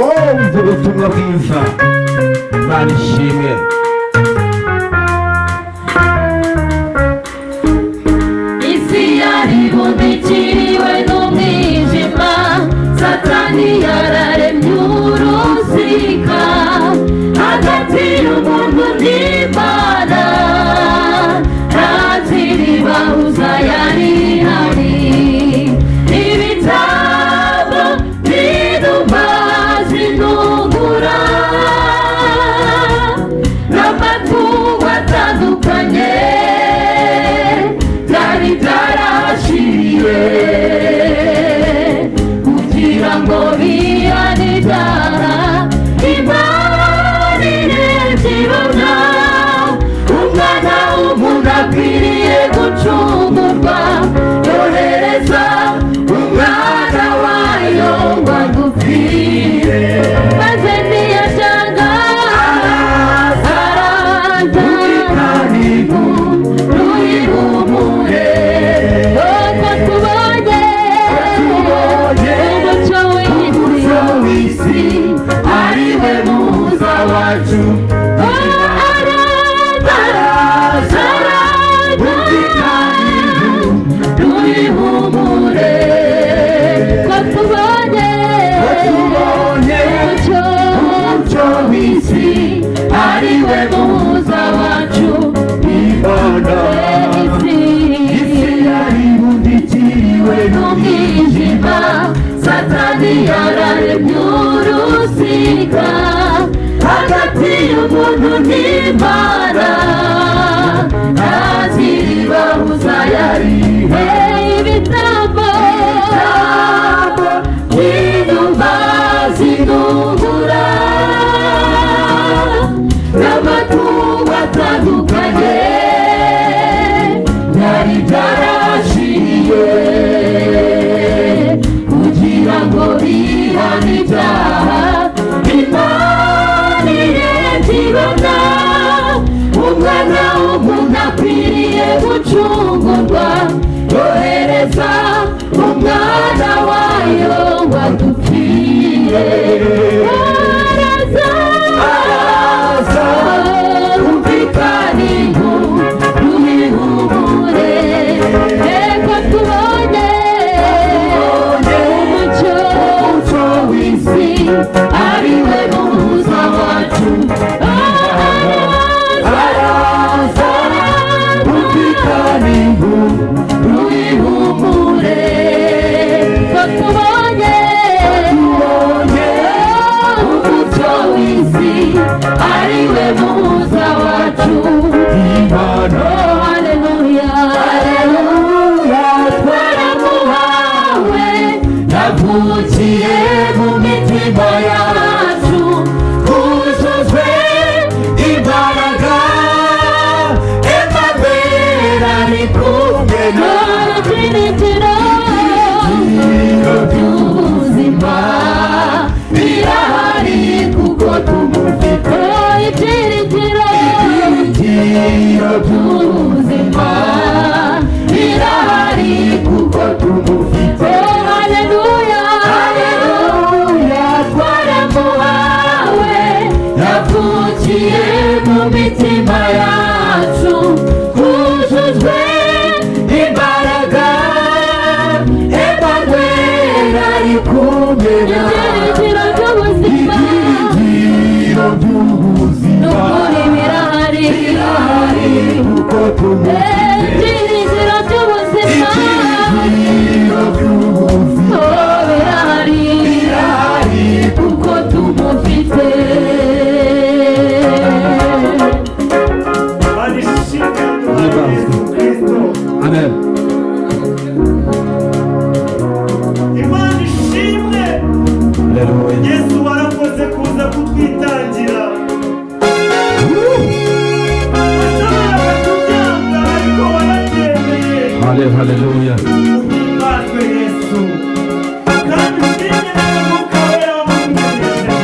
umva ubutumwa bwiza. Imana ishimwe. isi yaribundikiriwe n'umwijima, satani yararemye urusika hagati y'umuntu n'Imana, nta ziribahuza yari ihari. Ibitabo by'inuma zinungura n'amatungo atandukanye byari byarahashiriye kugira ngo bihane ibyaha. Imana irebye ibona umwana w'umuntu akwiriye gucungurwa, yohereza umwana wayo ngo adupfire, maze ntiyashanga araza ruyihumure. Nuko tubonye umucyo w'isi, ari we muza wacu. Ruyihumure, ko tubonye umucyo w'isi, ari we muza wacu. Imana isi yaribundikiriwe n'umwijima, satani yararemye urusika hagati y'umuntu n'Imana, nta ziribahuza yari ihari. Ibitabo by'inuma zinungura n'amatungo atandukanye byari byarahashiriye kugira ngo bihane ibyaha. Imana irebye ibona umwana w'umuntu akwiriye gucungurwa, yohereza umwana wayo ngo adupfire. Araza umvikana inkuru ruyihumure, reka tubonye umucyo w'isi, ari we muza wacu. Araza umvikana inkuru ruyihumure, ko tubonye umucyo w'isi, ari we muza wacu. Imana Haleluya, haleluya, twaramuhawe, yavukiye mu mitima yacu, twujujwe imbaraga. Emmanuel ari kumwe natwe, ibyiringiro by'ubuzima birahari kuko tumufite. Ibyiringiro by'ubuzima birahari kuko tumufite. Haleluya, haleluya, twaramuhawe, yavukiye mu mitima yacu, twujujwe imbaraga. Emmanuel ari kumwe natwe, ibyiringiro by'ubuzima n'ukuri birahari kuko tumufite. ibyiringiro by'ubuzima birahari kuko tumufite. Amen. Imana ishimwe. Haleluya. Yesu warakoze kuza kutwitangira. Washoboraga kubyanga ariko warabyemeye. Haleluya. Uhimbazwe Yesu. Kandi ushimwe n'Umwuka Wera wamwungirije.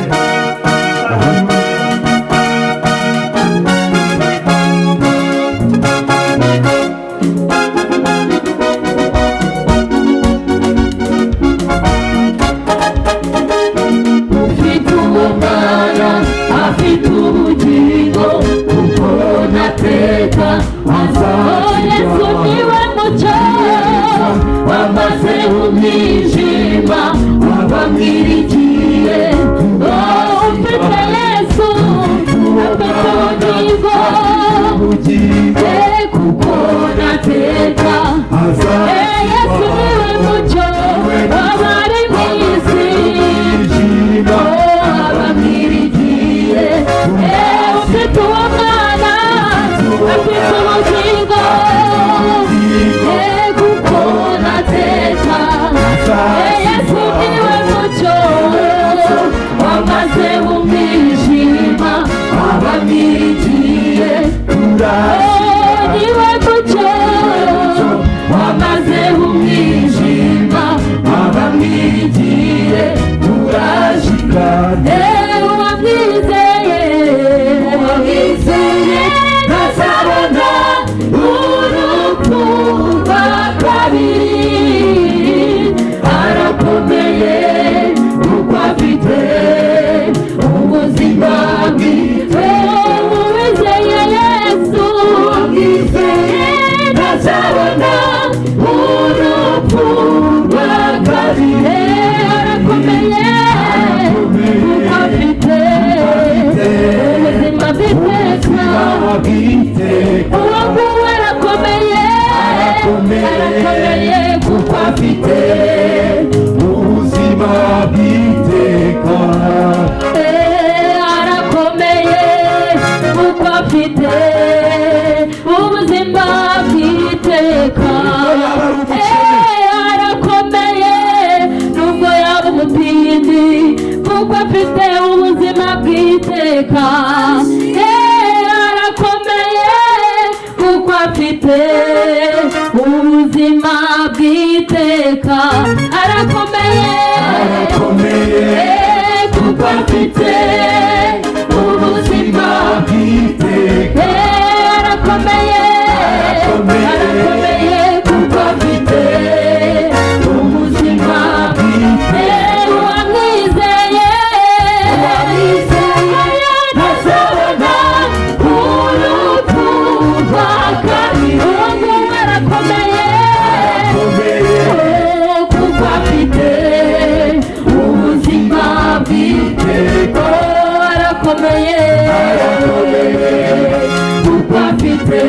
Ufite umucyo wamaze umwijima wabamwirikiye. Ufite Yesu afite ubugingo kuko nateka. Yesu niwe mucyo wabari mu isi wabamwirikiye. Ufite uwo mwana afite ubugingo kuko nateka. Yesu niwe mucyo wamaze umwijima wabamwirikiye. Niwe mucyo wamaze umwijima wabamwirikiye. Turashikane uwamwizeye ntazabona urupfu rwa kabiri. Arakomeye kuko afite ubuzima bwite. Uwizeye Yesu ntazabona urupfu rwa kabiri. Arakomeye kuko afite ubuzima bw'iteka. Uwo nguwo arakomeye kuko afite ubuzima bw'iteka. Arakomeye kuko afite ubuzima bw'iteka. Arakomeye nubwo yaba umutindi kuko afite ubuzima bw'iteka. Arakomeye kuko afite ubuzima bw'iteka. Arakomeye kuko afite ubuzima bw'iteka. Arakomeye kuko afite ubuzima bw'iteka. Uwamwizeye ntazabona urupfu rwa kabiri. Uwo nguwo arakomeye kuko afite ubuzima bw'iteka. Arakomeye kuko afite